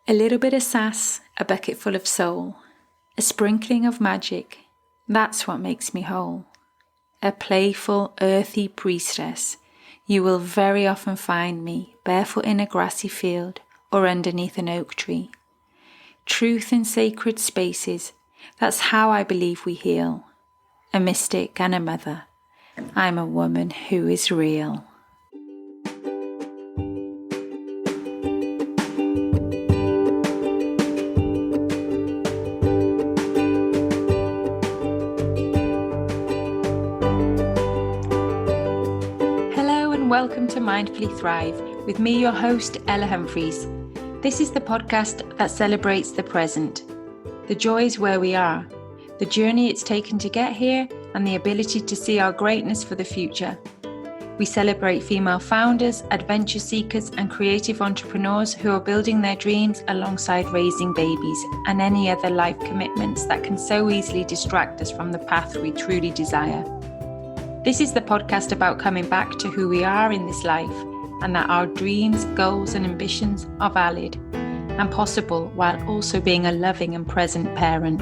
A little bit of sass, a bucket full of soul, a sprinkling of magic, that's what makes me whole. A playful, earthy priestess, you will very often find me barefoot in a grassy field or underneath an oak tree. Truth in sacred spaces, that's how I believe we heal. A mystic and a mother, I'm a woman who is real. Welcome to Mindfully Thrive with me, your host, Ella Humphreys. This is the podcast that celebrates the present, the joys where we are, the journey it's taken to get here, and the ability to see our greatness for the future. We celebrate female founders, adventure seekers, and creative entrepreneurs who are building their dreams alongside raising babies and any other life commitments that can so easily distract us from the path we truly desire. This is the podcast about coming back to who we are in this life and that our dreams, goals and ambitions are valid and possible while also being a loving and present parent.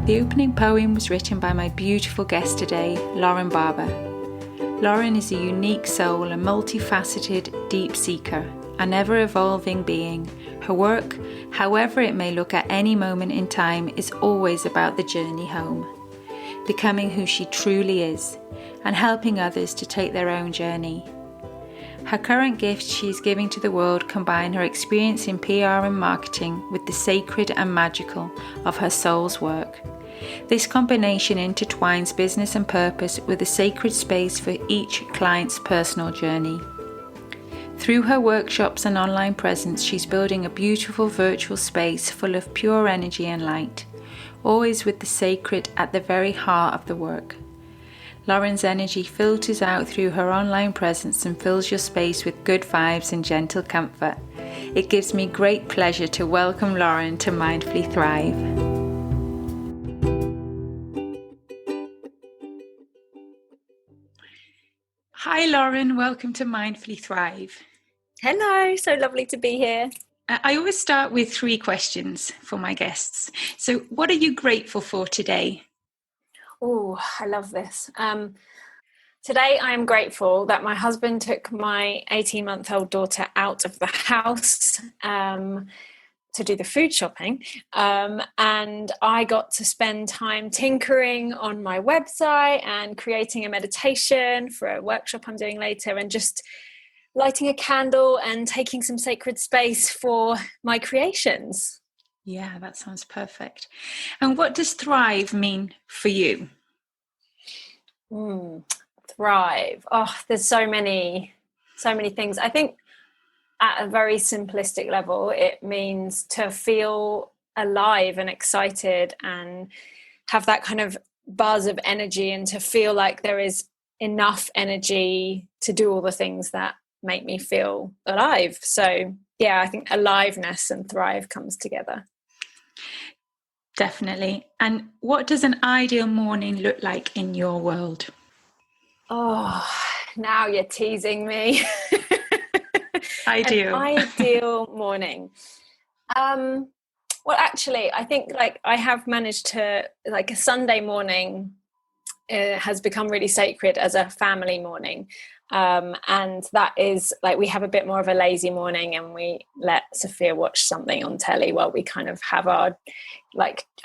The opening poem was written by my beautiful guest today, Barber. Lauren is a unique soul, a multifaceted deep seeker, an ever-evolving being. Her work, however it may look at any moment in time, is always about the journey home, becoming who she truly is, and helping others to take their own journey. Her current gifts she is giving to the world combine her experience in PR and marketing with the sacred and magical of her soul's work. This combination intertwines business and purpose with a sacred space for each client's personal journey. Through her workshops and online presence, she's building a beautiful virtual space full of pure energy and light, always with the sacred at the very heart of the work. Lauren's energy filters out through her online presence and fills your space with good vibes and gentle comfort. It gives me great pleasure to welcome Lauren to Mindfully Thrive. Hi Lauren, welcome to Mindfully Thrive. Hello, so lovely to be here. I always start with 3 questions for my guests. So what are you grateful for today? Oh, I love this. Today I am grateful that my husband took my 18-month-old daughter out of the house to do the food shopping, and I got to spend time tinkering on my website and creating a meditation for a workshop I'm doing later, and just lighting a candle and taking some sacred space for my creations. Yeah, that sounds perfect. And what does thrive mean for you? Thrive. Oh, there's so many things. I think at a very simplistic level, it means to feel alive and excited and have that kind of buzz of energy, and to feel like there is enough energy to do all the things that make me feel alive. So yeah, I think aliveness and thrive comes together. Definitely. And what does an ideal morning look like in your world? Oh, now you're teasing me. Ideal. An ideal morning. Well, actually, I think I have managed to, a Sunday morning has become really sacred as a family morning. And that is we have a bit more of a lazy morning, and we let Sophia watch something on telly while we kind of have our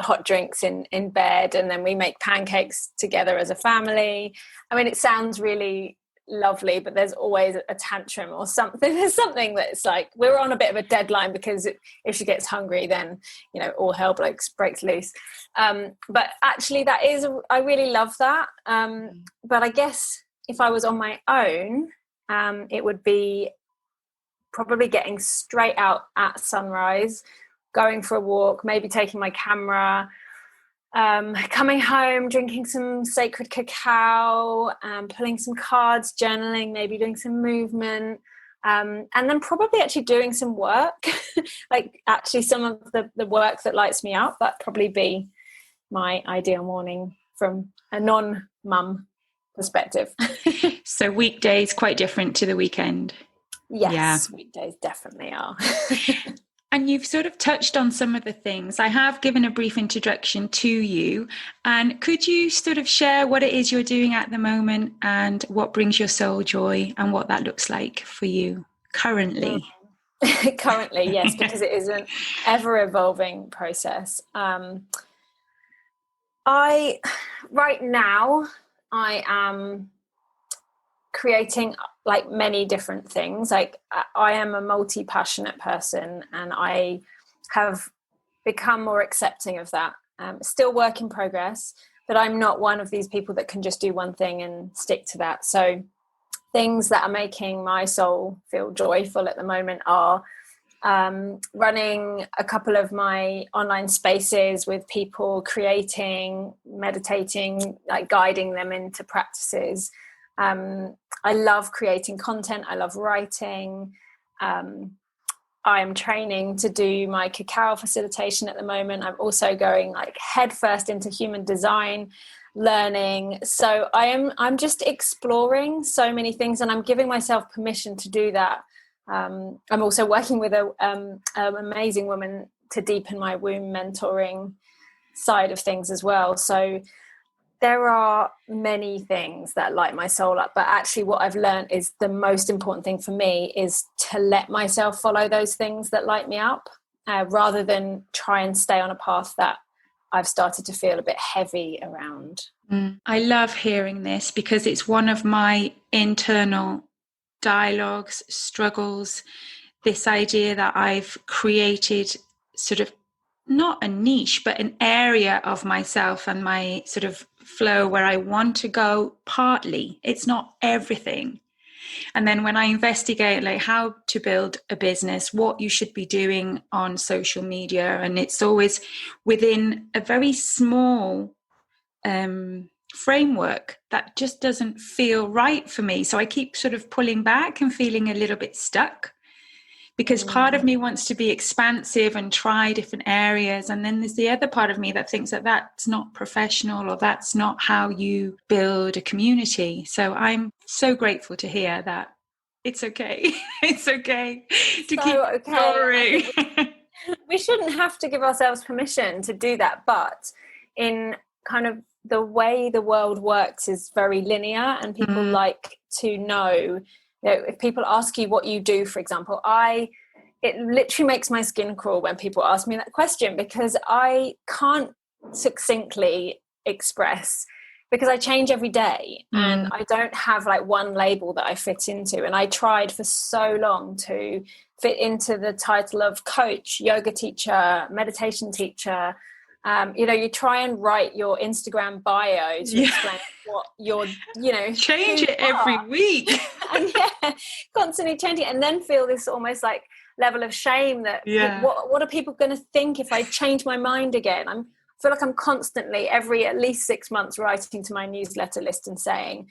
hot drinks in bed, and then we make pancakes together as a family. I mean, it sounds really lovely, but there's always a tantrum or something. There's something that's we're on a bit of a deadline, because if she gets hungry, then all hell breaks loose. But actually I really love that. But I guess if I was on my own, it would be probably getting straight out at sunrise, going for a walk, maybe taking my camera, coming home, drinking some sacred cacao, pulling some cards, journaling, maybe doing some movement, And then probably actually doing some work, like actually some of the work that lights me up. That'd probably be my ideal morning from a non-mum perspective. So weekdays quite different to the weekend. Yes, yeah. Weekdays definitely are. And you've sort of touched on some of the things. I have given a brief introduction to you. And could you sort of share what it is you're doing at the moment and what brings your soul joy and what that looks like for you currently? Currently, yes, because it is an ever-evolving process. Right now, I am creating like many different things. Like I am a multi-passionate person, and I have become more accepting of that. Still work in progress, but I'm not one of these people that can just do one thing and stick to that. So things that are making my soul feel joyful at the moment are running a couple of my online spaces with people, creating, meditating, like guiding them into practices. I love creating content. I love writing. I'm training to do my cacao facilitation at the moment. I'm also going like headfirst into human design learning. So I'm just exploring so many things, and I'm giving myself permission to do that. I'm also working with an amazing woman to deepen my womb mentoring side of things as well. So there are many things that light my soul up, but actually what I've learned is the most important thing for me is to let myself follow those things that light me up, rather than try and stay on a path that I've started to feel a bit heavy around. I love hearing this because it's one of my internal dialogues, struggles, this idea that I've created sort of not a niche, but an area of myself and my sort of flow where I want to go partly. It's not everything. And then when I investigate like how to build a business, what you should be doing on social media, and it's always within a very small framework that just doesn't feel right for me. So I keep sort of pulling back and feeling a little bit stuck, because part of me wants to be expansive and try different areas. And then there's the other part of me that thinks that that's not professional, or that's not how you build a community. So I'm so grateful to hear that it's okay. It's okay to keep exploring. We shouldn't have to give ourselves permission to do that. But in kind of the way the world works is very linear, and people like to know, if people ask you what you do, for example, it literally makes my skin crawl when people ask me that question, because I can't succinctly express, because I change every day and I don't have like one label that I fit into. And I tried for so long to fit into the title of coach, yoga teacher, meditation teacher. You try and write your Instagram bio to explain what you're, change it every week. And constantly changing it, and then feel this almost like level of shame that what are people going to think if I change my mind again? I feel like I'm constantly every at least 6 months writing to my newsletter list and saying,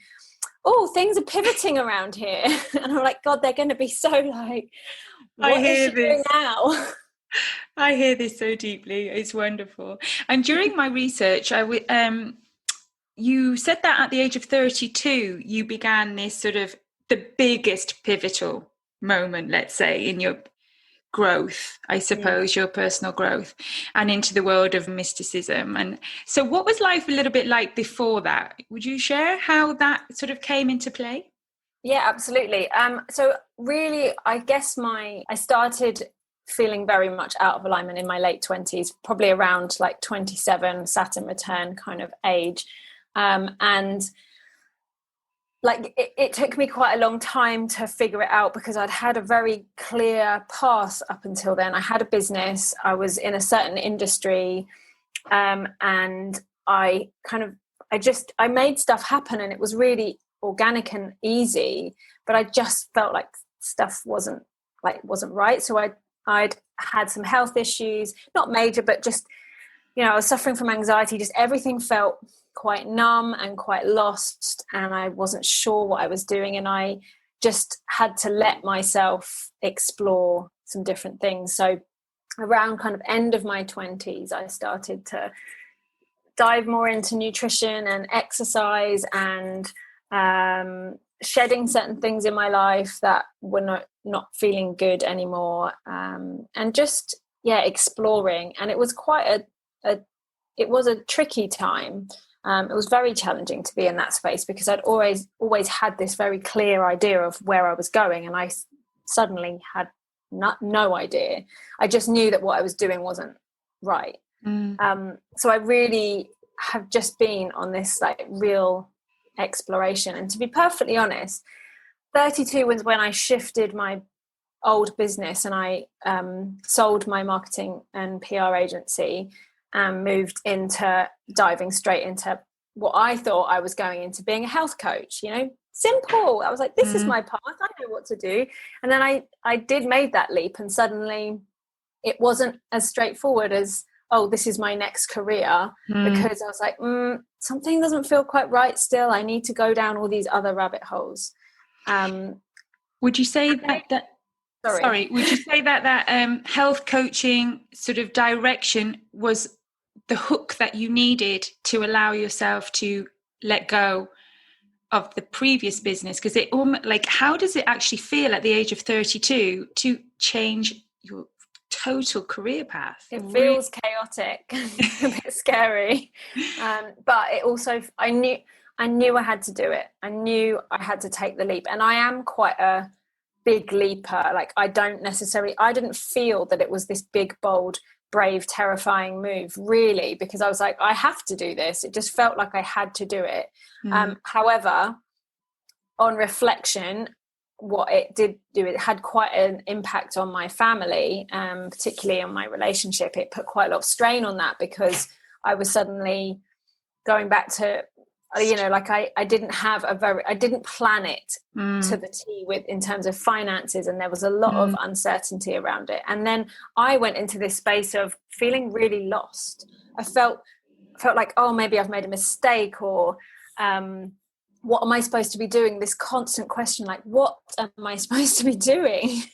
oh, things are pivoting around here. And I'm like, God, they're going to be so like, what is she doing now? I hear this so deeply. It's wonderful. And during my research, you said that at the age of 32, you began this sort of the biggest pivotal moment, let's say, in your growth, I suppose, your personal growth, and into the world of mysticism. And so what was life a little bit like before that? Would you share how that sort of came into play? Yeah, absolutely. So really, I guess I started feeling very much out of alignment in my late 20s, probably around like 27, Saturn return kind of age. And like it took me quite a long time to figure it out, because I'd had a very clear path up until then. I had a business, I was in a certain industry, and I made stuff happen, and it was really organic and easy, but I just felt like stuff wasn't right. So I'd had some health issues, not major, but just, I was suffering from anxiety. Just everything felt quite numb and quite lost, and I wasn't sure what I was doing. And I just had to let myself explore some different things. So around kind of end of my 20s, I started to dive more into nutrition and exercise, and shedding certain things in my life that were not feeling good anymore, and just exploring. And it was quite it was a tricky time. It was very challenging to be in that space, because I'd always had this very clear idea of where I was going, and I suddenly had no idea. I just knew that what I was doing wasn't right. So I really have just been on this like real exploration. And to be perfectly honest, 32 was when I shifted my old business, and I sold my marketing and PR agency and moved into diving straight into what I thought I was going into, being a health coach. Simple. I was like, this is my path, I know what to do. And then I did made that leap, and suddenly it wasn't as straightforward as, oh, this is my next career, because I was like, something doesn't feel quite right still. I need to go down all these other rabbit holes. Would you say that would you say that health coaching sort of direction was the hook that you needed to allow yourself to let go of the previous business? Because it almost, like, how does it actually feel at the age of 32 to change your total career path? It feels chaotic, a bit scary, but it also, I knew I had to do it. I knew I had to take the leap, and I am quite a big leaper. Like, I didn't feel that it was this big, bold, brave, terrifying move, really, because I was like, I have to do this. It just felt like I had to do it. However, on reflection, what it did do, it had quite an impact on my family, particularly on my relationship. It put quite a lot of strain on that, because I was suddenly going back to, like I didn't plan it to the T in terms of finances, and there was a lot of uncertainty around it. And then I went into this space of feeling really lost. I felt like, oh, maybe I've made a mistake, or what am I supposed to be doing? This constant question, like, what am I supposed to be doing?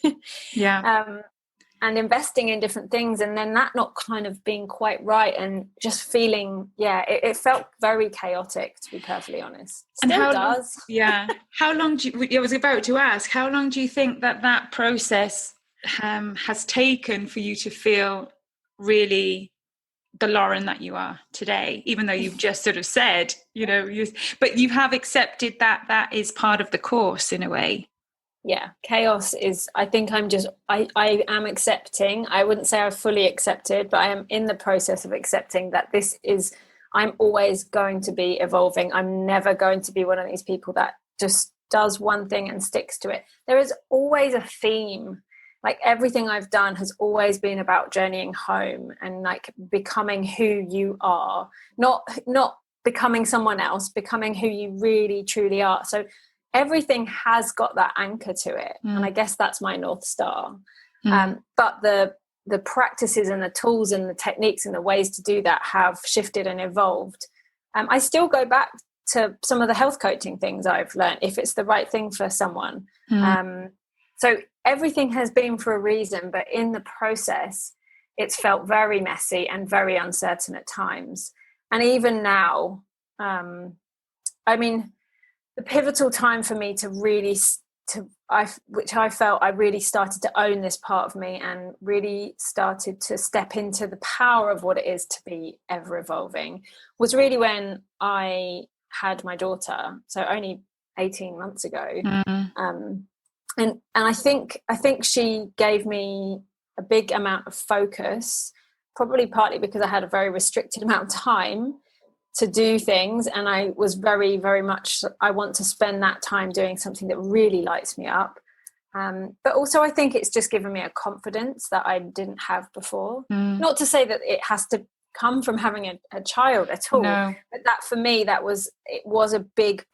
And investing in different things, and then that not kind of being quite right, and just feeling, it felt very chaotic, to be perfectly honest. Still does. How long I was about to ask, how long do you think that process has taken for you to feel really the Lauren that you are today, even though you've just sort of said, but you have accepted that is part of the course in a way? Chaos is, I think I am accepting. I wouldn't say I've fully accepted, but I am in the process of accepting that I'm always going to be evolving. I'm never going to be one of these people that just does one thing and sticks to it. There is always a theme. Like, everything I've done has always been about journeying home and like becoming who you are, not becoming someone else, becoming who you really truly are. So everything has got that anchor to it, and I guess that's my North Star. But the practices and the tools and the techniques and the ways to do that have shifted and evolved. I still go back to some of the health coaching things I've learned, if it's the right thing for someone. So everything has been for a reason, but in the process, it's felt very messy and very uncertain at times. And even now, the pivotal time for me to really, which I felt I really started to own this part of me and really started to step into the power of what it is to be ever evolving, was really when I had my daughter. So only 18 months ago. And I think she gave me a big amount of focus, probably partly because I had a very restricted amount of time to do things, and I was very, very much, I want to spend that time doing something that really lights me up. But also I think it's just given me a confidence that I didn't have before. Not to say that it has to come from having a child at all, but that for me, it was a big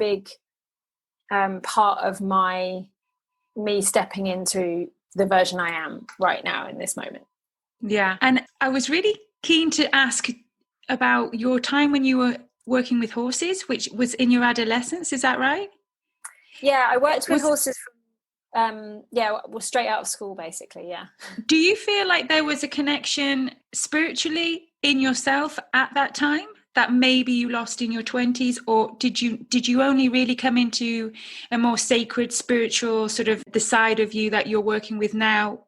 part of me stepping into the version I am right now in this moment. And I was really keen to ask about your time when you were working with horses, which was in your adolescence. Is that right? I worked with horses from well, straight out of school, basically. Yeah. Do you feel like there was a connection spiritually in yourself at that time that maybe you lost in your 20s, or did you only really come into a more sacred spiritual sort of the side of you that you're working with now?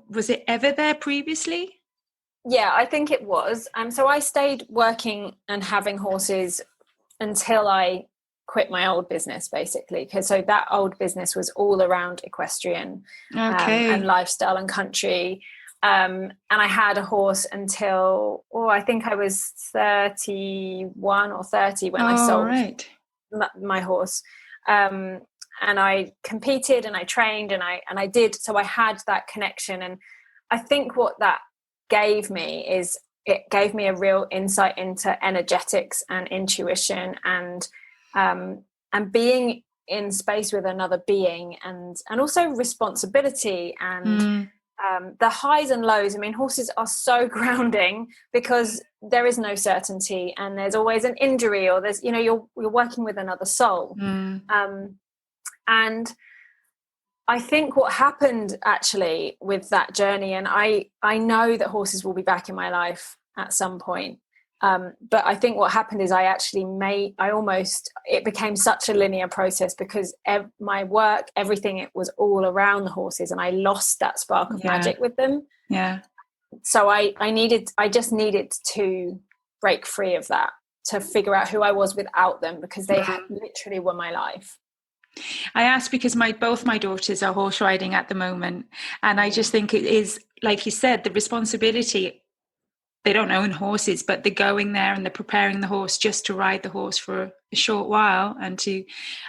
Was it ever there previously? Yeah, I think it was. So I stayed working and having horses until I quit my old business, basically, because so that old business was all around equestrian and lifestyle and country. And I had a horse until, I think I was 31 or 30 when I sold my horse. And I competed and I trained and I did. So I had that connection. And I think what that gave me is it gave me a real insight into energetics and intuition and being in space with another being and also responsibility and the highs and lows. I mean, horses are so grounding because there is no certainty and there's always an injury or there's, you're working with another soul. And I think what happened actually with that journey, and I know that horses will be back in my life at some point. But I think what happened is it became such a linear process because my work, everything, it was all around the horses and I lost that spark of magic with them. Yeah. So I just needed to break free of that, to figure out who I was without them, because they literally were my life. I asked because both my daughters are horse riding at the moment. And I just think it is, like you said, the responsibility. They don't own horses, but they're going there and they're preparing the horse just to ride the horse for a short while. And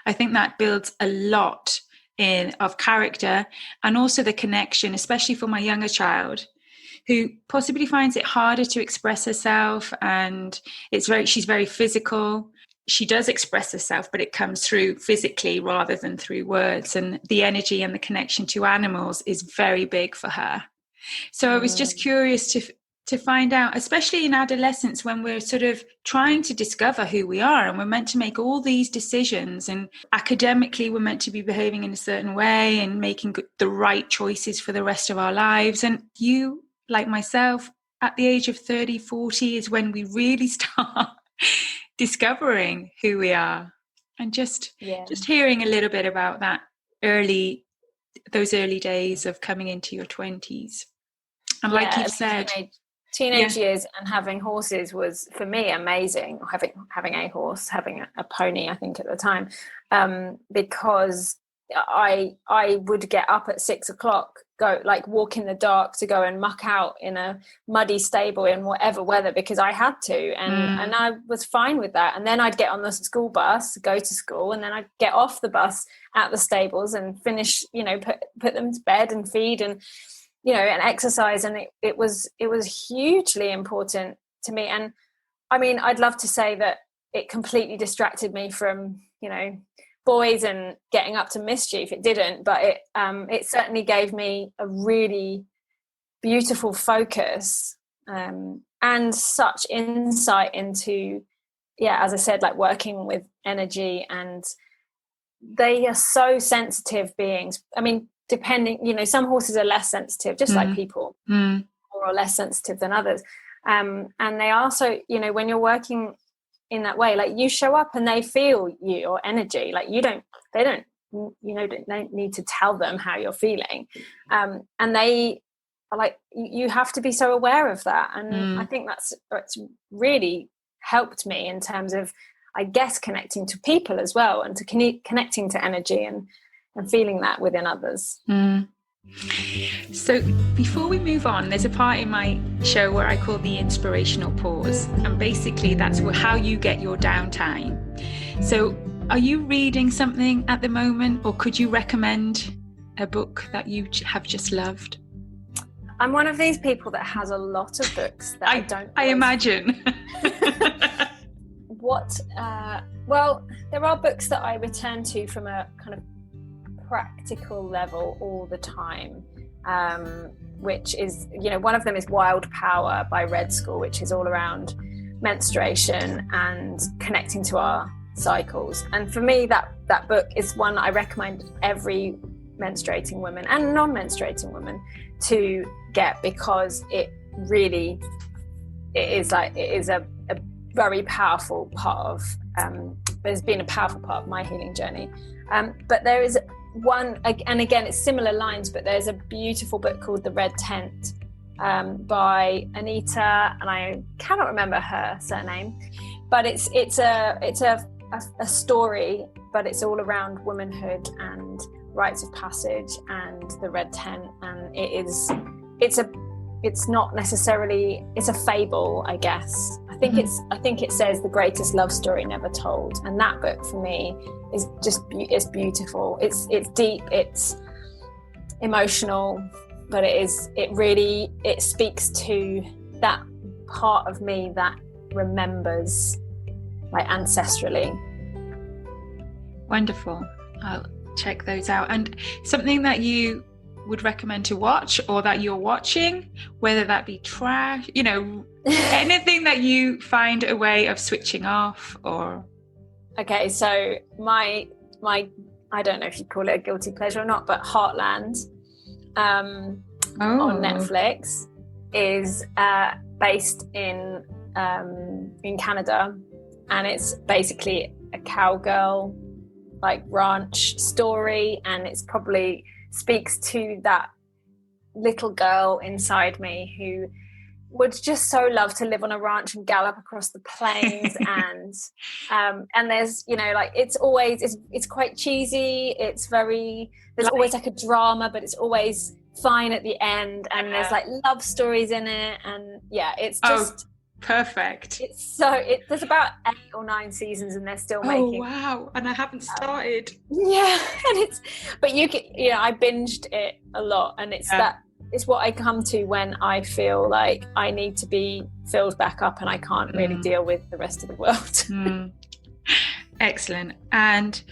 I think that builds a lot of character and also the connection, especially for my younger child, who possibly finds it harder to express herself. And she's very physical. She does express herself, but it comes through physically rather than through words. And the energy and the connection to animals is very big for her. So I was just curious to find out, especially in adolescence, when we're sort of trying to discover who we are and we're meant to make all these decisions, and academically we're meant to be behaving in a certain way and making the right choices for the rest of our lives. And you, like myself, at the age of 30, 40 is when we really start discovering who we are. And just hearing a little bit about those early days of coming into your 20s. And like you've said, teenage years and having horses was for me amazing. Having a horse, having a pony, I think at the time, because I would get up at 6 o'clock, go like walk in the dark to go and muck out in a muddy stable in whatever weather because I had to, and I was fine with that. And then I'd get on the school bus, go to school, and then I'd get off the bus at the stables and finish, put them to bed and feed and and exercise. And it was hugely important to me. And I mean, I'd love to say that it completely distracted me from, boys and getting up to mischief. It didn't, but it certainly gave me a really beautiful focus and such insight into, as I said, like working with energy. And they are so sensitive beings. I mean, depending, some horses are less sensitive, just like people, or are less sensitive than others. And they also, when you're working in that way, like you show up and they feel your energy, like they don't need to tell them how you're feeling. And they are like, you have to be so aware of that. And I think that's really helped me in terms of, I guess, connecting to people as well, and to connecting to energy and feeling that within others. So before we move on, there's a part in my show where I call the inspirational pause, and basically that's how you get your downtime. So are you reading something at the moment, or could you recommend a book that you have just loved? I'm one of these people that has a lot of books that I imagine. Well, there are books that I return to from a kind of practical level all the time, which is, one of them is Wild Power by Red School, which is all around menstruation and connecting to our cycles. And for me, that book is one I recommend every menstruating women and non-menstruating women to get, because it is a very powerful part of there's been a powerful part of my healing journey. But there is one, and again it's similar lines, but there's a beautiful book called The Red Tent by Anita, and I cannot remember her surname, but it's a story, but it's all around womanhood and rites of passage and the red tent, and it's not necessarily, it's a fable, I guess. I think it says the greatest love story never told, and that book for me is just it's beautiful. It's deep, it's emotional, but it speaks to that part of me that remembers, like, ancestrally. Wonderful. I'll check those out. And something that you would recommend to watch, or that you're watching, whether that be trash, anything that you find a way of switching off, or... Okay, so my I don't know if you'd call it a guilty pleasure or not, but Heartland on Netflix is based in Canada, and it's basically a cowgirl, like, ranch story, and it's probably speaks to that little girl inside me who would just so love to live on a ranch and gallop across the plains. And there's, it's quite cheesy, there's always like a drama, but it's always fine at the end, and there's like love stories in it, and it's just perfect. There's about 8 or 9 seasons, and they're still making. Oh wow! And I haven't started. Yeah, and I binged it a lot, and it's what I come to when I feel like I need to be filled back up, and I can't really deal with the rest of the world. Excellent. And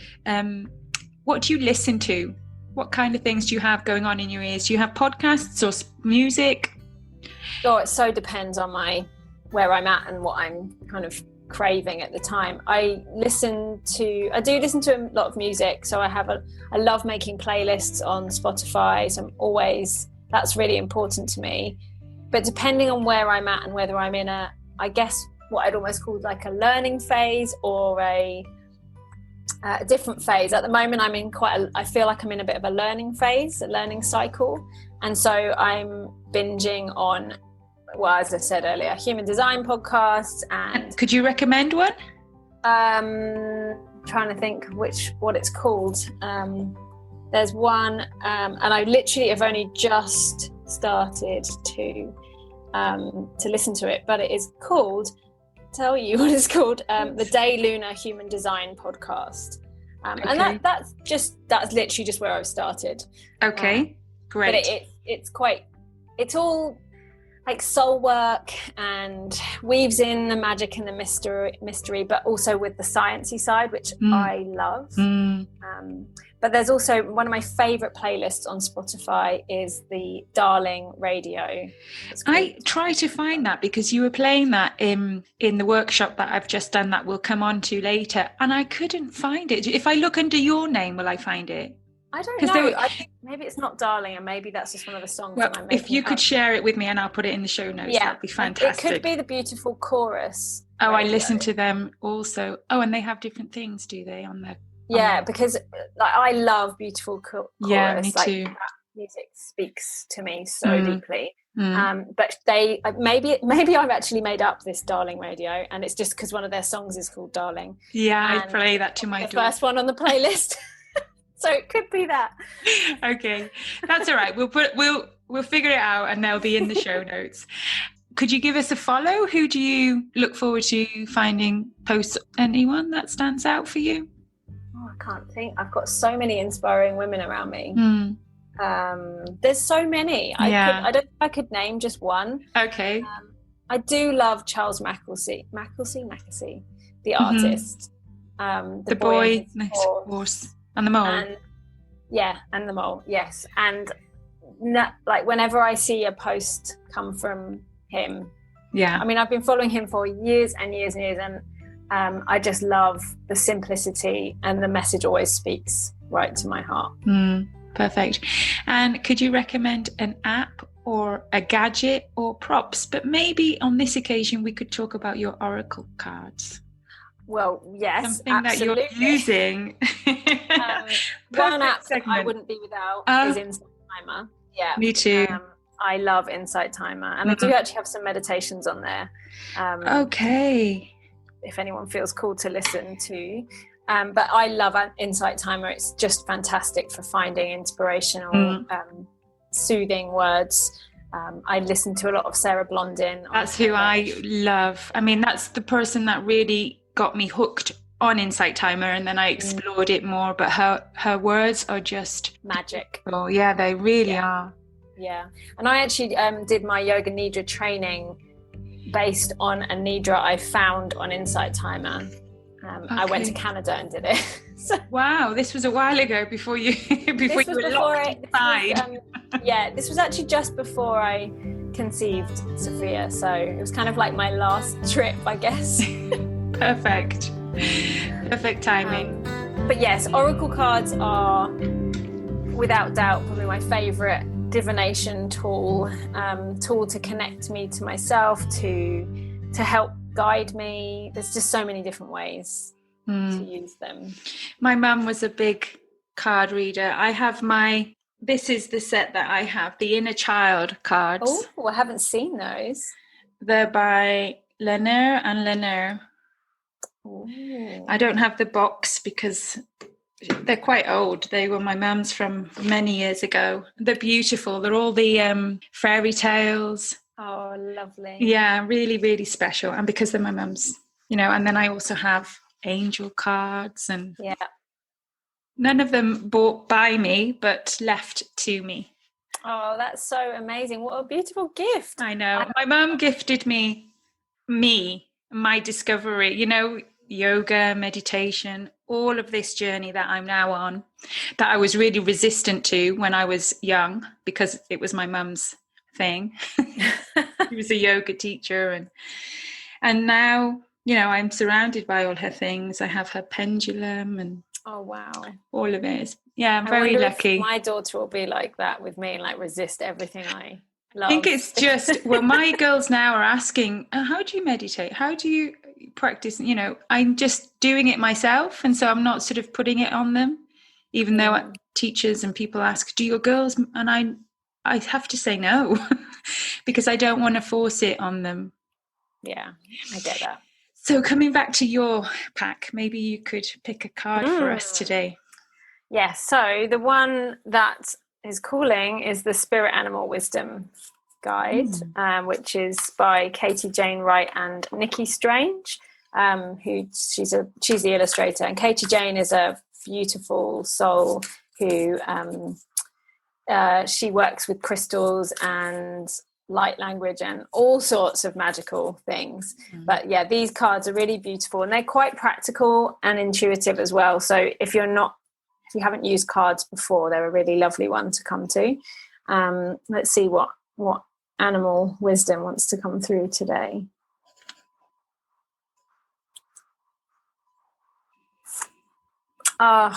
what do you listen to? What kind of things do you have going on in your ears? Do you have podcasts or music? Oh, it so depends on where I'm at and what I'm kind of craving at the time. I do listen to a lot of music, so I love making playlists on Spotify, so that's really important to me. But depending on where I'm at and whether I'm in I guess what I'd almost call like a learning phase or a different phase. At the moment I'm in I feel like I'm in a bit of a learning phase, a learning cycle, and so I'm binging on, well, as I said earlier, human design podcasts. And could you recommend one? Trying to think what it's called. There's one, and I literally have only just started to listen to it, but it is called, tell you what it's called, the Day Luna Human Design Podcast. And that's literally just where I've started. Okay, great. But it's all like soul work, and weaves in the magic and the mystery, but also with the sciencey side, which I love. But there's also one of my favorite playlists on Spotify is the Darling Radio. I try to find that because you were playing that in the workshop that I've just done that we'll come on to later, and I couldn't find it. If I look under your name, will I find it? I don't know. I think maybe it's not Darling, and maybe that's just one of the songs that I'm making. If you could share it with me, and I'll put it in the show notes, that'd be fantastic. It could be the Beautiful Chorus. Oh, radio. I listen to them also. Oh, and they have different things, do they, on the... Yeah, because I love Beautiful Chorus. Yeah, me too. That music speaks to me so deeply. But they maybe I've actually made up this Darling Radio, and it's just because one of their songs is called Darling. Yeah, I play that to my daughter. The first one on the playlist. So it could be that. Okay, that's all right. We'll figure it out, and they'll be in the show notes. Could you give us a follow? Who do you look forward to finding posts? Anyone that stands out for you? Oh, I can't think. I've got so many inspiring women around me. There's so many. I don't think I could name just one. Okay. I do love Charles Mackelsey, the artist. The boy next horse. And the mole. And the mole, yes. And like whenever I see a post come from him, I mean, I've been following him for years and years and years, and I just love the simplicity, and the message always speaks right to my heart. Perfect. And could you recommend an app or a gadget or props? But maybe on this occasion we could talk about your oracle cards. Well, yes, something absolutely. that you're using. One app segment. that I wouldn't be without is Insight Timer. Yeah, me too. I love Insight Timer, and I do actually have some meditations on there. Okay. If anyone feels called to listen to. But I love Insight Timer. It's just fantastic for finding inspirational, soothing words. I listen to a lot of Sarah Blondin. That's who I love. I mean, that's the person that really got me hooked on Insight Timer, and then I explored it more. But her words are just magic. Oh yeah, they really are. Yeah, and I actually did my yoga nidra training based on a nidra I found on Insight Timer. I went to Canada and did it. Wow, this was a while ago before you were locked inside. This was actually just before I conceived Sophia, so it was kind of like my last trip, I guess. Perfect timing. But yes, oracle cards are without doubt probably my favorite divination tool to connect me to myself, to help guide me. There's just so many different ways to use them. My mum was a big card reader. I have this is the set that I have, the Inner Child cards. Oh, I haven't seen those. They're by Lanier and Lanier. Ooh. I don't have the box because they're quite old. They were my mum's from many years ago. They're beautiful. They're all the fairy tales. Oh, lovely. Yeah, really, really special. And because they're my mum's, and then I also have angel cards, and none of them bought by me, but left to me. Oh, that's so amazing. What a beautiful gift. I know. My mum gifted me, my discovery, yoga, meditation, all of this journey that I'm now on, that I was really resistant to when I was young because it was my mum's thing. She was a yoga teacher, and now I'm surrounded by all her things. I have her pendulum and oh wow, all of it. I'm very lucky. My daughter will be like that with me and like resist everything I love. I think it's just my girls now are asking, how do you meditate? How do you practice? I'm just doing it myself, and so I'm not sort of putting it on them, even though teachers and people ask, do your girls? And I have to say no because I don't want to force it on them. Yeah, I get that. So coming back to your pack, maybe you could pick a card for us today. Yeah, so the one that is calling is the Spirit Animal Wisdom Guide, which is by Katie Jane Wright and Nikki Strange, who she's the illustrator. And Katie Jane is a beautiful soul who she works with crystals and light language and all sorts of magical things. But yeah, these cards are really beautiful, and they're quite practical and intuitive as well. So if you haven't used cards before, they're a really lovely one to come to. Let's see what animal wisdom wants to come through today. I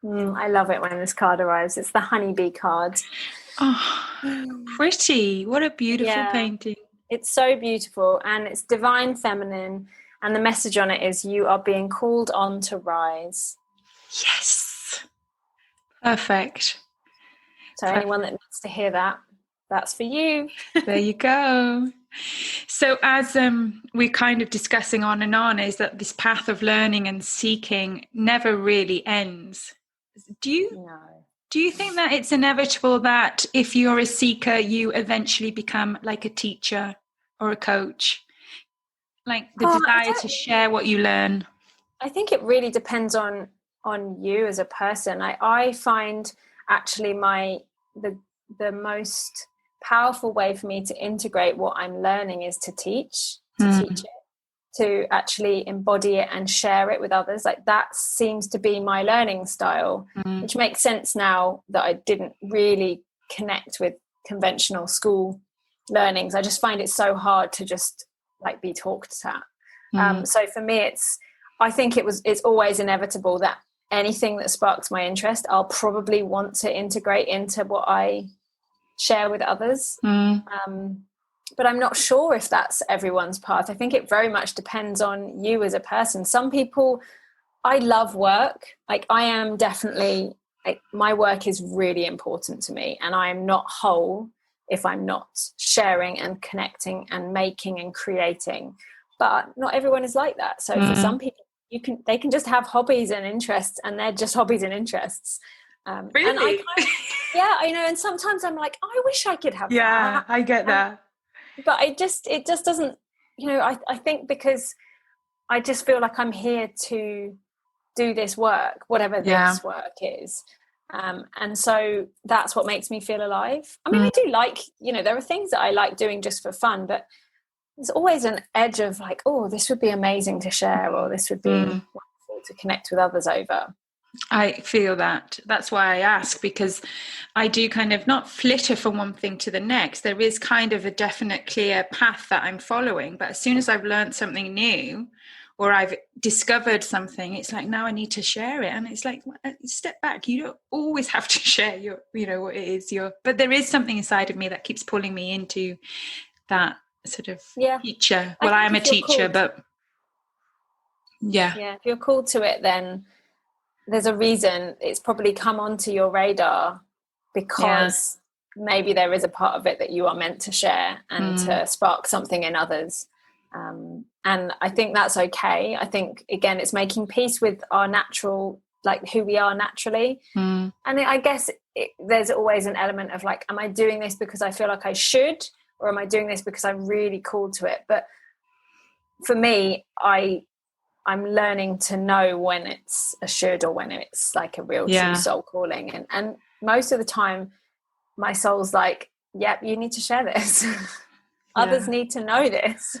love it when this card arrives. It's the honeybee card. Oh, pretty. What a beautiful painting. It's so beautiful, and it's divine feminine, and the message on it is you are being called on to rise. Yes. Perfect. So anyone that needs to hear that, that's for you. There you go. So as we're kind of discussing on and on, is that this path of learning and seeking never really ends. Do you think that it's inevitable that if you're a seeker, you eventually become like a teacher or a coach? Like the desire to share what you learn? I think it really depends on you as a person. I find actually the most powerful way for me to integrate what I'm learning is to teach it, to actually embody it and share it with others. Like that seems to be my learning style, which makes sense now that I didn't really connect with conventional school learnings. I just find it so hard to just like be talked at. So for me, I think it's always inevitable that anything that sparks my interest, I'll probably want to integrate into what I share with others. But I'm not sure if that's everyone's path. I think it very much depends on you as a person. Some people, I love work. Like, I am definitely, like, my work is really important to me, and I am not whole if I'm not sharing and connecting and making and creating. But not everyone is like that. So for some people, they can just have hobbies and interests, and they're just hobbies and interests. Really? And yeah, I know. And sometimes I'm like, I wish I could have that. Yeah, I get that. But it just doesn't, I think because I just feel like I'm here to do this work, whatever this work is. And so that's what makes me feel alive. I mean, I do like, there are things that I like doing just for fun, but there's always an edge of like, oh, this would be amazing to share, or this would be wonderful to connect with others over. I feel that. That's why I ask, because I do kind of not flitter from one thing to the next. There is kind of a definite clear path that I'm following. But as soon as I've learned something new, or I've discovered something, it's like, now I need to share it. And it's like, step back. You don't always have to share what it is. But there is something inside of me that keeps pulling me into that sort of teacher. Well, I am a teacher, but if you're called to it, then there's a reason it's probably come onto your radar, because maybe there is a part of it that you are meant to share and to spark something in others. And I think that's okay. I think, again, it's making peace with our natural, like who we are naturally. And I guess there's always an element of like, am I doing this because I feel like I should, or am I doing this because I'm really called to it? But for me, I'm learning to know when it's a should or when it's like a real true soul calling. And most of the time my soul's like, yep, you need to share this. Others need to know this.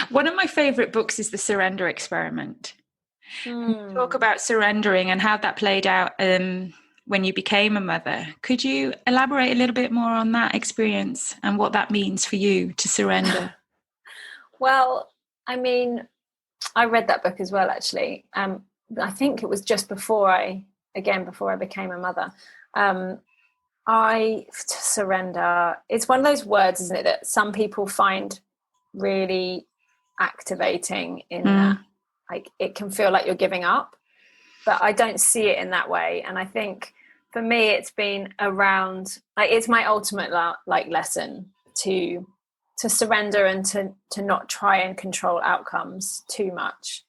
One of my favorite books is The Surrender Experiment. Talk about surrendering and how that played out when you became a mother. Could you elaborate a little bit more on that experience and what that means for you to surrender? Well, I mean, I read that book as well, actually. I think it was just before I became a mother. Surrender, it's one of those words, isn't it, that some people find really activating in that, like, it can feel like you're giving up, but I don't see it in that way. And I think for me, it's been around, like, it's my ultimate lesson to surrender and to not try and control outcomes too much,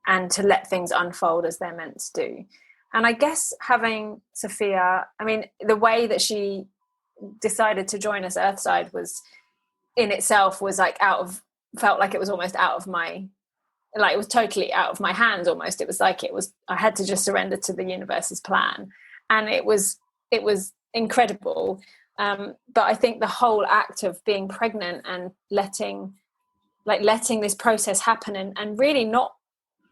and to let things unfold as they're meant to do. And I guess having Sophia, I mean, the way that she decided to join us Earthside was in itself was like felt like it was almost out of my, like, it was totally out of my hands almost. It was like I had to just surrender to the universe's plan. And it was incredible. But I think the whole act of being pregnant and letting this process happen and really not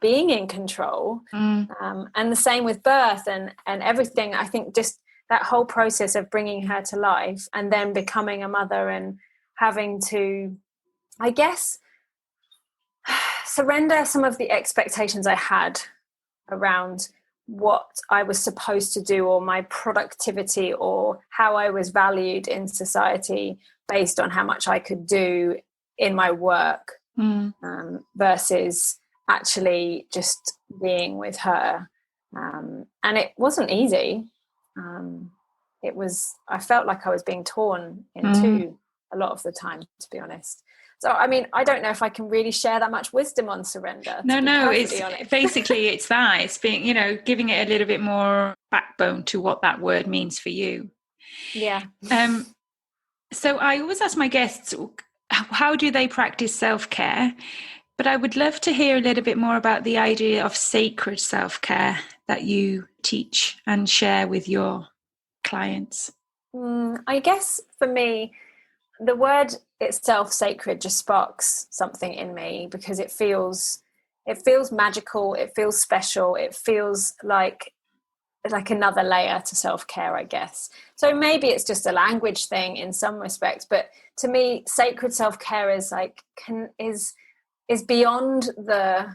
being in control, and the same with birth and everything. I think just that whole process of bringing her to life and then becoming a mother and having to, I guess, surrender some of the expectations I had around what I was supposed to do, or my productivity, or how I was valued in society based on how much I could do in my work, versus actually just being with her. And it wasn't easy. I felt like I was being torn in two a lot of the time, to be honest. So, I mean, I don't know if I can really share that much wisdom on surrender. No, it's basically it's that. It's being, giving it a little bit more backbone to what that word means for you. Yeah. So I always ask my guests, how do they practice self-care? But I would love to hear a little bit more about the idea of sacred self-care that you teach and share with your clients. I guess for me, the word itself, sacred, just sparks something in me, because it feels magical, it feels special, it feels like another layer to self-care, I guess. So maybe it's just a language thing in some respects, but to me, sacred self-care is beyond the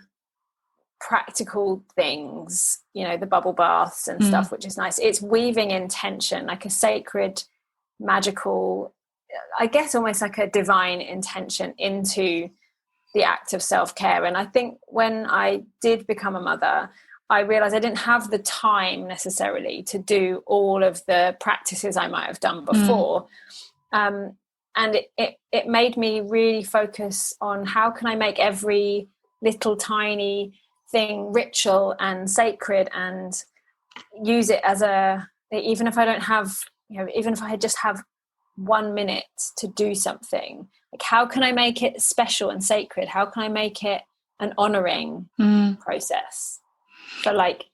practical things, the bubble baths and stuff, which is nice. It's weaving intention, like a sacred, magical, I guess almost like a divine intention into the act of self-care. And I think when I did become a mother, I realized I didn't have the time necessarily to do all of the practices I might have done before. And it made me really focus on how can I make every little tiny thing ritual and sacred, and use it as even if I don't have, even if I just have 1 minute to do something, like how can I make it special and sacred? How can I make it an honoring process? So like,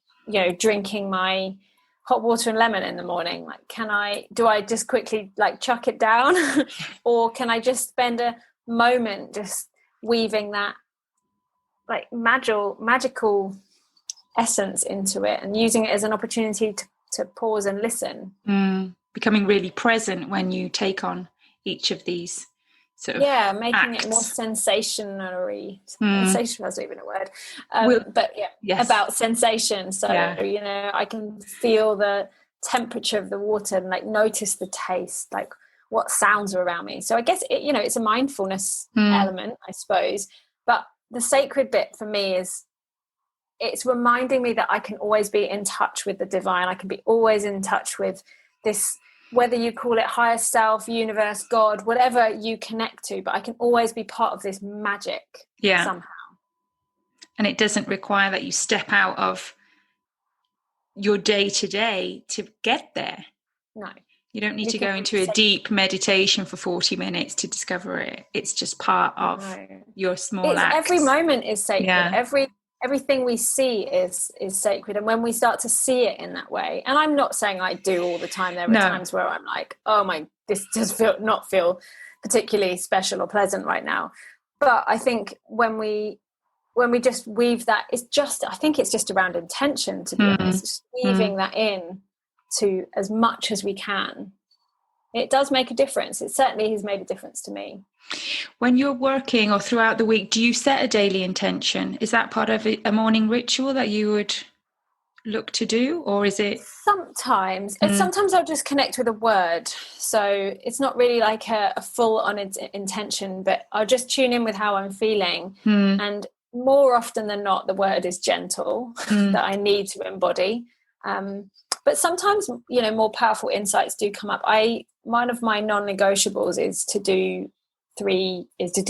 drinking my hot water and lemon in the morning, like do I just quickly like chuck it down or can I just spend a moment just weaving that like magical essence into it and using it as an opportunity to pause and listen. Becoming really present when you take on each of these sort of making acts. It more sensationary. Sensation wasn't even a word, but about sensation. So I can feel the temperature of the water and like notice the taste, like what sounds are around me. So I guess it's a mindfulness element, I suppose. But the sacred bit for me is it's reminding me that I can always be in touch with the divine. I can be always in touch with this, whether you call it higher self, universe, God, whatever you connect to, but I can always be part of this magic somehow. And it doesn't require that you step out of your day-to-day to get there. No. You don't need to go into a deep meditation for 40 minutes to discover it. It's just part of your small acts. Every moment is sacred. Yeah. Everything we see is sacred. And when we start to see it in that way, and I'm not saying I do all the time. There are times where I'm like, oh this does not feel particularly special or pleasant right now. But I think when we just weave that, I think it's just around intention, to be honest, just weaving that in to as much as we can. It does make a difference. It certainly has made a difference to me. When you're working or throughout the week, do you set a daily intention? Is that part of a morning ritual that you would look to do, or is it? Sometimes. Sometimes I'll just connect with a word. So it's not really like a full-on intention, but I'll just tune in with how I'm feeling. And more often than not, the word is gentle that I need to embody. But sometimes, more powerful insights do come up. One of my non-negotiables is to do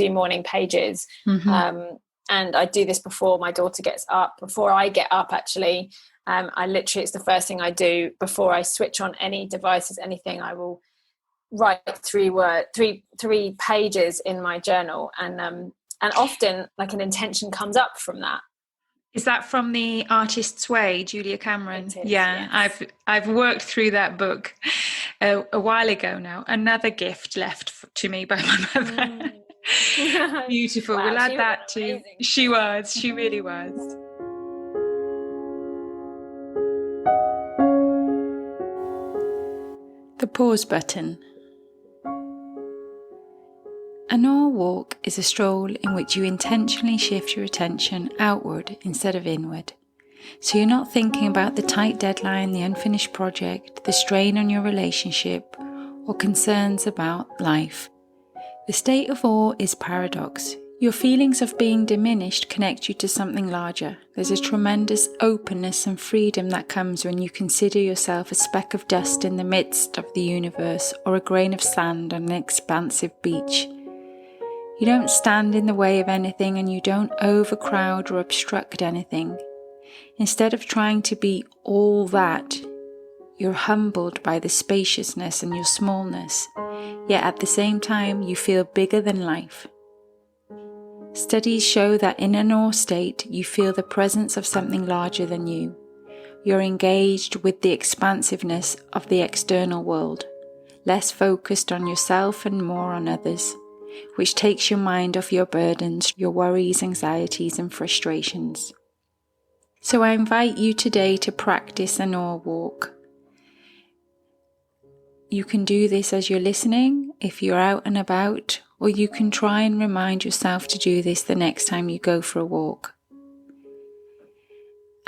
morning pages. And I do this before my daughter gets up, before I get up, actually. It's the first thing I do before I switch on any devices, anything. I will write 3 pages in my journal. And often like an intention comes up from that. Is that from The Artist's Way, Julia Cameron? Yes. I've worked through that book a while ago now. Another gift left to me by my mother. Beautiful. Wow, we'll add that to. Amazing. She really was. The pause button. An hour walk is a stroll in which you intentionally shift your attention outward instead of inward. So you're not thinking about the tight deadline, the unfinished project, the strain on your relationship, or concerns about life. The state of awe is paradox. Your feelings of being diminished connect you to something larger. There's a tremendous openness and freedom that comes when you consider yourself a speck of dust in the midst of the universe, or a grain of sand on an expansive beach. You don't stand in the way of anything, and you don't overcrowd or obstruct anything. Instead of trying to be all that, you're humbled by the spaciousness and your smallness, yet at the same time you feel bigger than life. Studies show that in an awe state, you feel the presence of something larger than you. You're engaged with the expansiveness of the external world, less focused on yourself and more on others, which takes your mind off your burdens, your worries, anxieties, and frustrations. So I invite you today to practice an awe walk. You can do this as you're listening, if you're out and about, or you can try and remind yourself to do this the next time you go for a walk.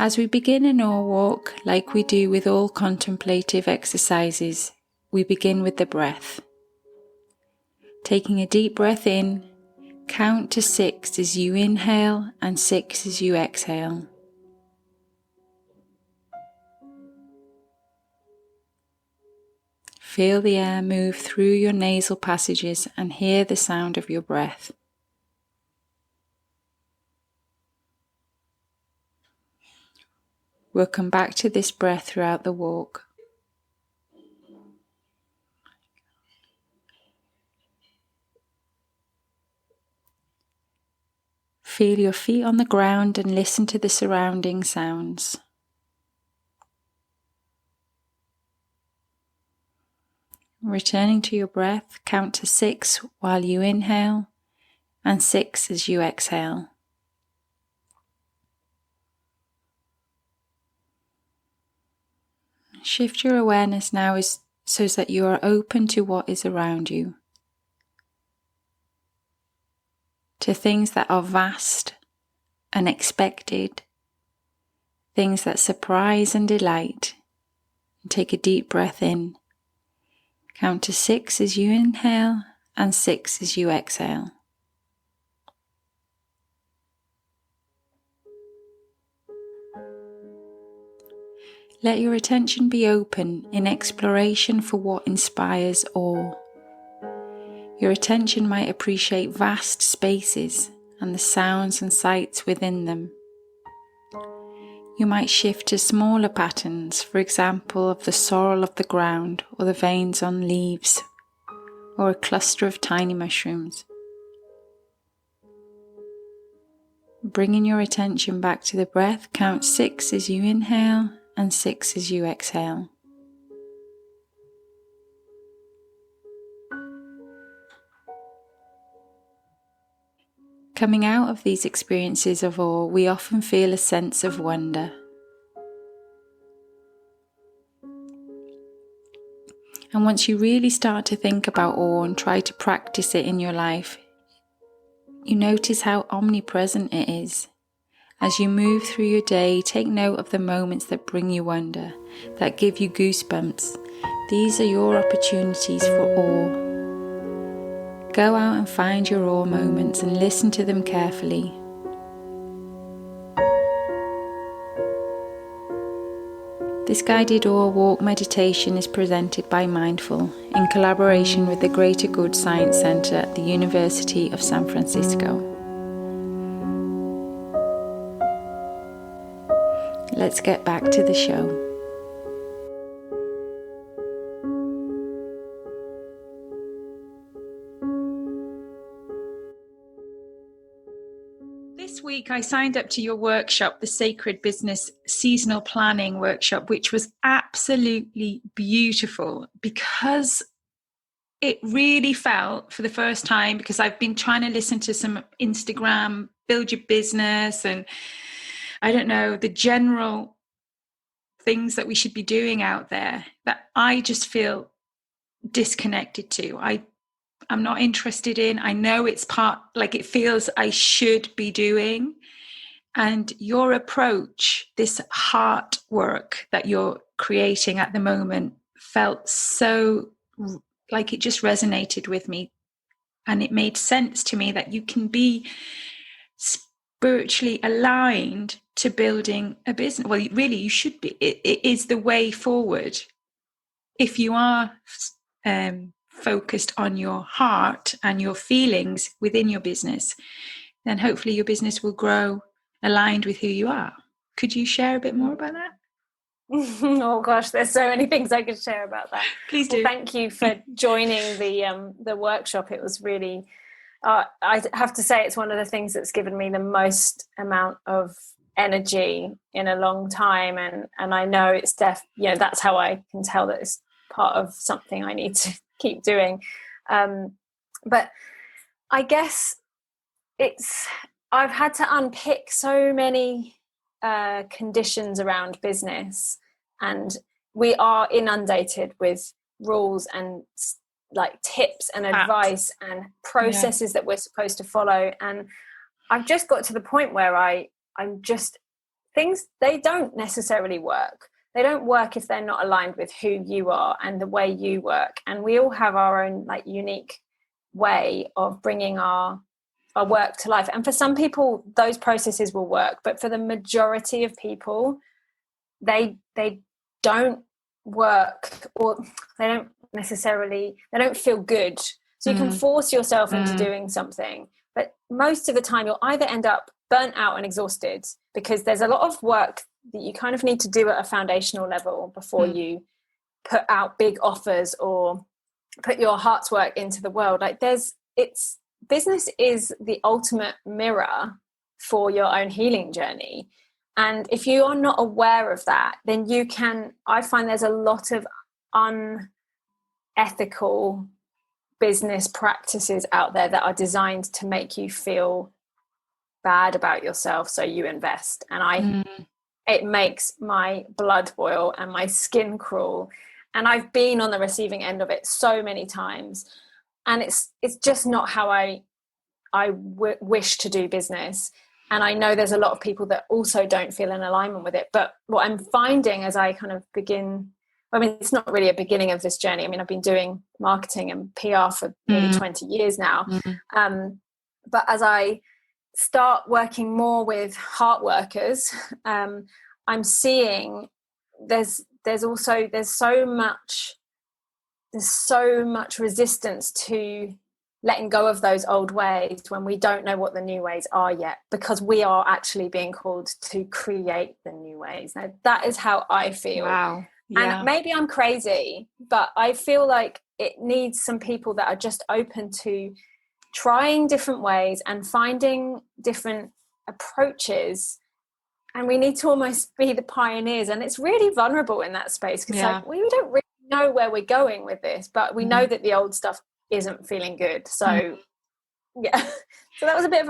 As we begin an awe walk, like we do with all contemplative exercises, we begin with the breath. Taking a deep breath in, count to 6 as you inhale and 6 as you exhale. Feel the air move through your nasal passages and hear the sound of your breath. We'll come back to this breath throughout the walk. Feel your feet on the ground and listen to the surrounding sounds. Returning to your breath, count to 6 while you inhale and 6 as you exhale. Shift your awareness now so that you are open to what is around you, to things that are vast, unexpected, things that surprise and delight. And take a deep breath in. Count to 6 as you inhale and 6 as you exhale. Let your attention be open in exploration for what inspires awe. Your attention might appreciate vast spaces and the sounds and sights within them. You might shift to smaller patterns, for example, of the sorrel of the ground or the veins on leaves, or a cluster of tiny mushrooms. Bringing your attention back to the breath, count 6 as you inhale and 6 as you exhale. Coming out of these experiences of awe, we often feel a sense of wonder. And once you really start to think about awe and try to practice it in your life, you notice how omnipresent it is. As you move through your day, take note of the moments that bring you wonder, that give you goosebumps. These are your opportunities for awe. Go out and find your awe moments and listen to them carefully. This guided awe walk meditation is presented by Mindful in collaboration with the Greater Good Science Center at the University of San Francisco. Let's get back to the show. This week I signed up to your workshop, the Sacred Business Seasonal Planning Workshop, which was absolutely beautiful because it really felt for the first time, because I've been trying to listen to some Instagram, build your business, and I don't know, the general things that we should be doing out there that I just feel disconnected to. I'm not interested in. I know it's part, like it feels I should be doing. And your approach, this heart work that you're creating at the moment, felt so like it just resonated with me. And it made sense to me that you can be spiritually aligned to building a business. Well, really, you should be. It is the way forward. If you are focused on your heart and your feelings within your business, then hopefully your business will grow aligned with who you are. Could you share a bit more about that? Oh gosh, there's so many things I could share about that. Please do. Well, thank you for joining the workshop. It was really, I have to say, it's one of the things that's given me the most amount of energy in a long time, and I know it's that's how I can tell that it's part of something I need to keep doing. But I guess I've had to unpick so many conditions around business, and we are inundated with rules and like tips and advice and processes that we're supposed to follow. And I've just got to the point where I'm just things, they don't necessarily work. They don't work if they're not aligned with who you are and the way you work. And we all have our own like unique way of bringing our work to life. And for some people, those processes will work. But for the majority of people, they don't work, or they don't feel good. So you can force yourself into doing something. But most of the time, you'll either end up burnt out and exhausted because there's a lot of work that you kind of need to do at a foundational level before you put out big offers or put your heart's work into the world. Like business is the ultimate mirror for your own healing journey. And if you are not aware of that, then I find there's a lot of unethical business practices out there that are designed to make you feel bad about yourself, so you invest. And it makes my blood boil and my skin crawl. And I've been on the receiving end of it so many times. And it's just not how I wish to do business. And I know there's a lot of people that also don't feel in alignment with it. But what I'm finding as I kind of begin, I mean, it's not really a beginning of this journey. I mean, I've been doing marketing and PR for nearly 20 years now. But as I start working more with heart workers, I'm seeing there's so much resistance to letting go of those old ways when we don't know what the new ways are yet, because we are actually being called to create the new ways. Now, that is how I feel. Wow. Yeah. And maybe I'm crazy, but I feel like it needs some people that are just open to trying different ways and finding different approaches. And we need to almost be the pioneers. And it's really vulnerable in that space because like we don't really know where we're going with this, but we know that the old stuff isn't feeling good. So yeah, so that was a bit of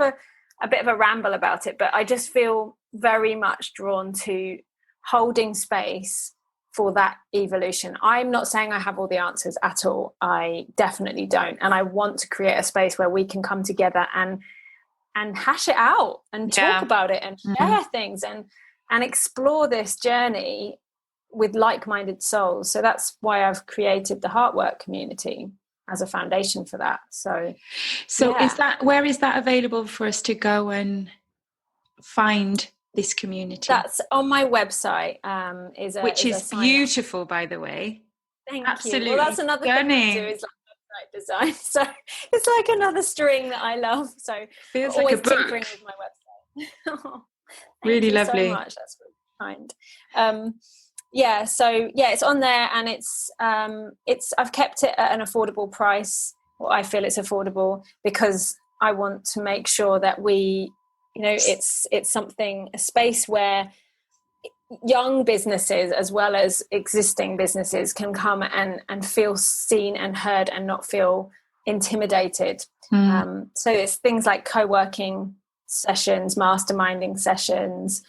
a ramble about it, but I just feel very much drawn to holding space for that evolution. I'm not saying I have all the answers at all. I definitely don't. And I want to create a space where we can come together and hash it out and talk about it and share things and explore this journey with like-minded souls. So that's why I've created the Heartwork community as a foundation for that. So where is that available for us to go and find this community? That's on my website. Which is beautiful, by the way. Thank Absolutely you. Well, that's another thing I do is like website design. So it's like another string that I love. So feels always like a book. tinkering with my website. Really lovely. So much. That's really kind. So it's on there, and it's I've kept it at an affordable price. Well, I feel it's affordable because I want to make sure that we, it's a space where young businesses as well as existing businesses can come and feel seen and heard and not feel intimidated. So it's things like co-working sessions, masterminding sessions,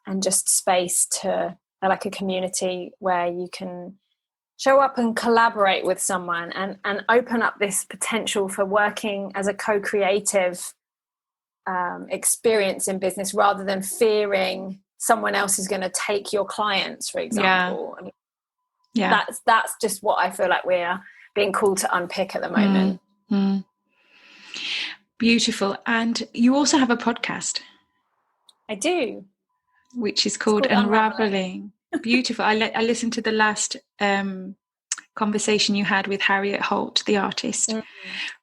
and just space to like a community where you can show up and collaborate with someone and open up this potential for working as a co-creative experience in business rather than fearing someone else is going to take your clients, for example. I mean, that's just what I feel like we're being called to unpick at the moment. Beautiful. And you also have a podcast. I do. Which is called Unraveling. Beautiful. I listened to the last conversation you had with Harriet Holt, the artist.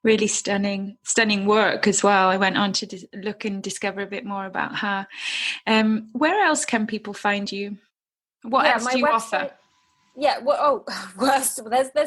Really stunning work as well. I went on to look and discover a bit more about her. Where else can people find you? What else do you offer? Yeah, there's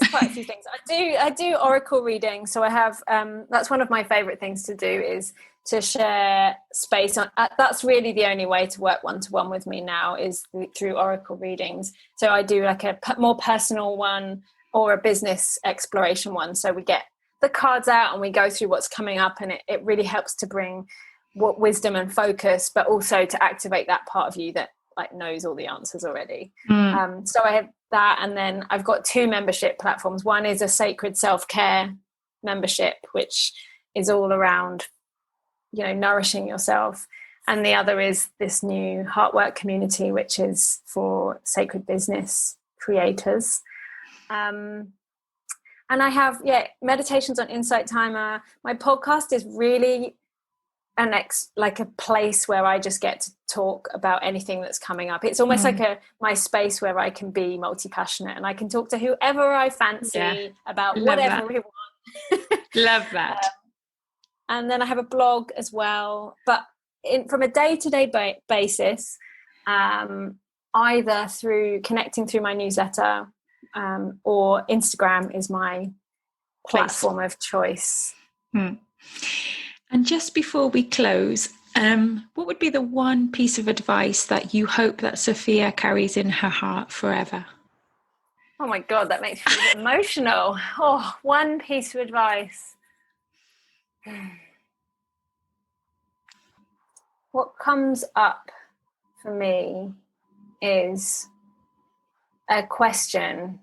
quite a few things. I do oracle reading. So I have that's one of my favorite things to do is to share space on. That's really the only way to work one-to-one with me now is through oracle readings. So I do like a more personal one or a business exploration one. So we get the cards out and we go through what's coming up, and it really helps to bring what wisdom and focus, but also to activate that part of you that like knows all the answers already. So I have that, and then I've got 2 membership platforms. One is a sacred self-care membership, which is all around nourishing yourself, And the other is this new Heartwork community, which is for sacred business creators. And I have, meditations on Insight Timer. My podcast is really like a place where I just get to talk about anything that's coming up. It's almost like my space where I can be multi-passionate and I can talk to whoever I fancy about whatever we want. Love that. And then I have a blog as well, but from a day-to-day basis, either through connecting through my newsletter or Instagram is my platform of choice. And just before we close, what would be the one piece of advice that you hope that Sophia carries in her heart forever? Oh my God, that makes me a bit emotional. Oh, one piece of advice. What comes up for me is a question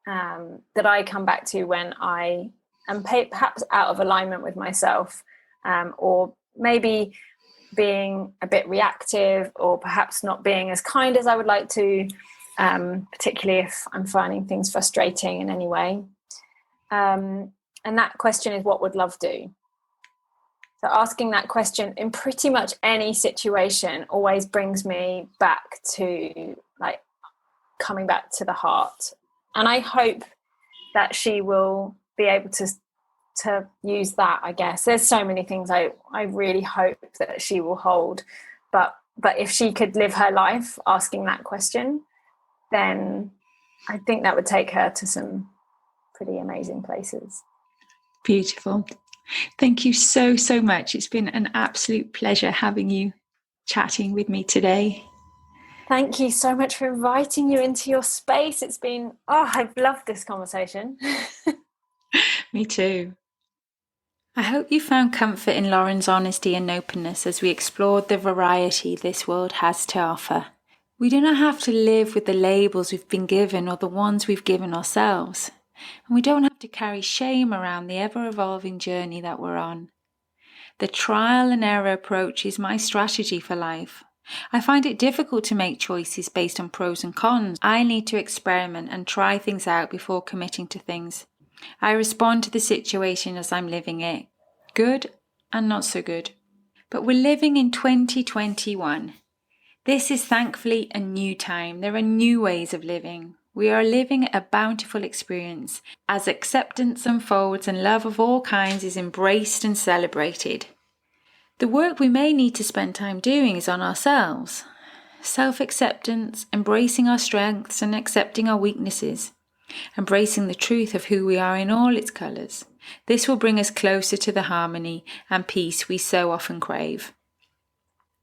that I come back to when I am perhaps out of alignment with myself, or maybe being a bit reactive, or perhaps not being as kind as I would like to, particularly if I'm finding things frustrating in any way. And that question is, what would love do? So asking that question in pretty much any situation always brings me back to like coming back to the heart. And I hope that she will be able to use that, I guess. There's so many things I really hope that she will hold. But if she could live her life asking that question, then I think that would take her to some pretty amazing places. Beautiful. Thank you so, so much. It's been an absolute pleasure having you chatting with me today. Thank you so much for inviting you into your space. It's been, I've loved this conversation. Me too. I hope you found comfort in Lauren's honesty and openness as we explored the variety this world has to offer. We do not have to live with the labels we've been given or the ones we've given ourselves. And we don't have to carry shame around the ever-evolving journey that we're on. The trial and error approach is my strategy for life. I find it difficult to make choices based on pros and cons. I need to experiment and try things out before committing to things. I respond to the situation as I'm living it, good and not so good. But we're living in 2021. This is thankfully a new time. There are new ways of living. We are living a bountiful experience as acceptance unfolds and love of all kinds is embraced and celebrated. The work we may need to spend time doing is on ourselves. Self-acceptance, embracing our strengths and accepting our weaknesses. Embracing the truth of who we are in all its colours. This will bring us closer to the harmony and peace we so often crave.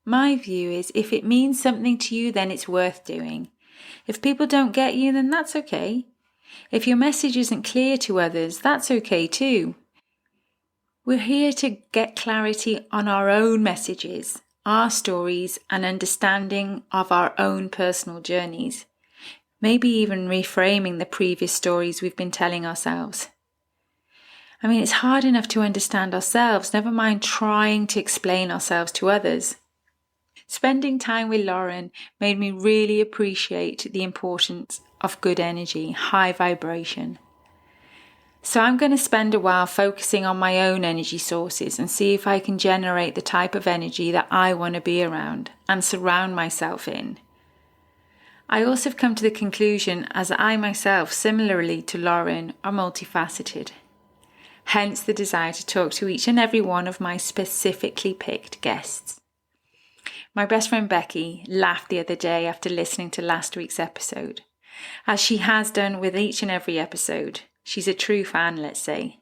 My view is if it means something to you, then it's worth doing. If people don't get you, then that's okay. If your message isn't clear to others, that's okay too. We're here to get clarity on our own messages, our stories, and understanding of our own personal journeys. Maybe even reframing the previous stories we've been telling ourselves. I mean, it's hard enough to understand ourselves, never mind trying to explain ourselves to others. Spending time with Lauren made me really appreciate the importance of good energy, high vibration. So I'm going to spend a while focusing on my own energy sources and see if I can generate the type of energy that I want to be around and surround myself in. I also have come to the conclusion, as I myself, similarly to Lauren, are multifaceted. Hence the desire to talk to each and every one of my specifically picked guests. My best friend Becky laughed the other day after listening to last week's episode, as she has done with each and every episode. She's a true fan, let's say.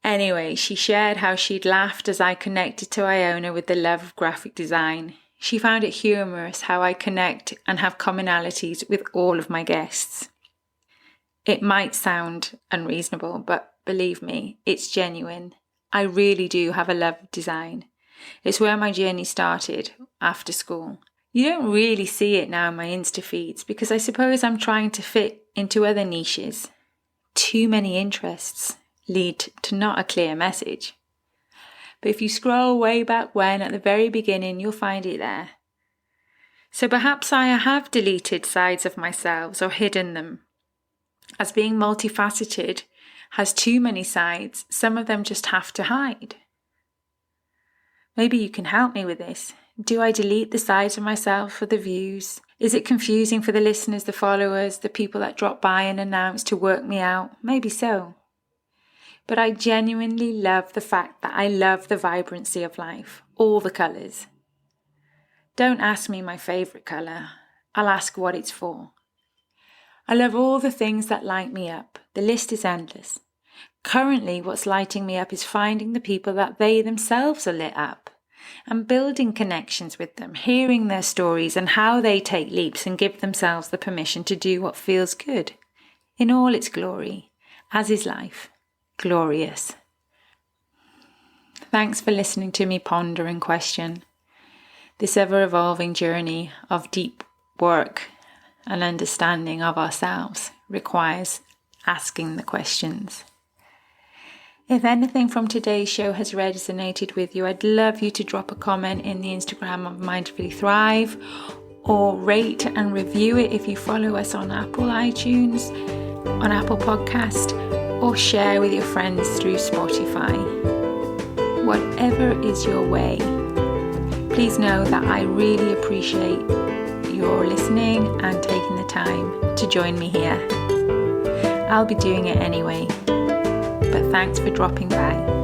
Anyway, she shared how she'd laughed as I connected to Iona with the love of graphic design. She found it humorous how I connect and have commonalities with all of my guests. It might sound unreasonable, but believe me, it's genuine. I really do have a love of design. It's where my journey started, after school. You don't really see it now in my Insta feeds because I suppose I'm trying to fit into other niches. Too many interests lead to not a clear message. But if you scroll way back when, at the very beginning, you'll find it there. So perhaps I have deleted sides of myself or hidden them. As being multifaceted has too many sides, some of them just have to hide. Maybe you can help me with this. Do I delete the sides of myself for the views? Is it confusing for the listeners, the followers, the people that drop by and announce to work me out? Maybe so. But I genuinely love the fact that I love the vibrancy of life, all the colours. Don't ask me my favourite colour. I'll ask what it's for. I love all the things that light me up. The list is endless. Currently, what's lighting me up is finding the people that they themselves are lit up and building connections with them, hearing their stories and how they take leaps and give themselves the permission to do what feels good in all its glory, as is life, glorious. Thanks for listening to me ponder and question. This ever-evolving journey of deep work and understanding of ourselves requires asking the questions. If anything from today's show has resonated with you, I'd love you to drop a comment in the Instagram of Mindfully Thrive, or rate and review it if you follow us on Apple iTunes, on Apple Podcast, or share with your friends through Spotify. Whatever is your way, please know that I really appreciate your listening and taking the time to join me here. I'll be doing it anyway, but thanks for dropping by.